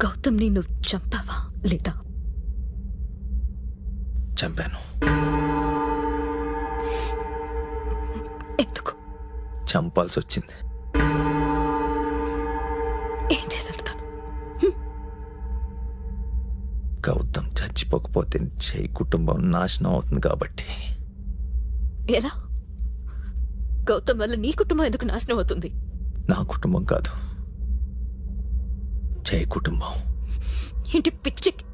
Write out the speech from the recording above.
గౌతమ్ని నువ్వు చంపావా లేదా? చంపాను. ఎందుకు? చంపాల్సి వచ్చింది. ఏం చేశాడు తను? గౌతమ్ చచ్చిపోకపోతే జై కుటుంబం నాశనం అవుతుంది కాబట్టి. ఎలా? గౌతమ్ వల్ల నీ కుటుంబం ఎందుకు నాశనం అవుతుంది? నా కుటుంబం కాదు, జై కుటుంబం. ఏంటి పిచ్చికి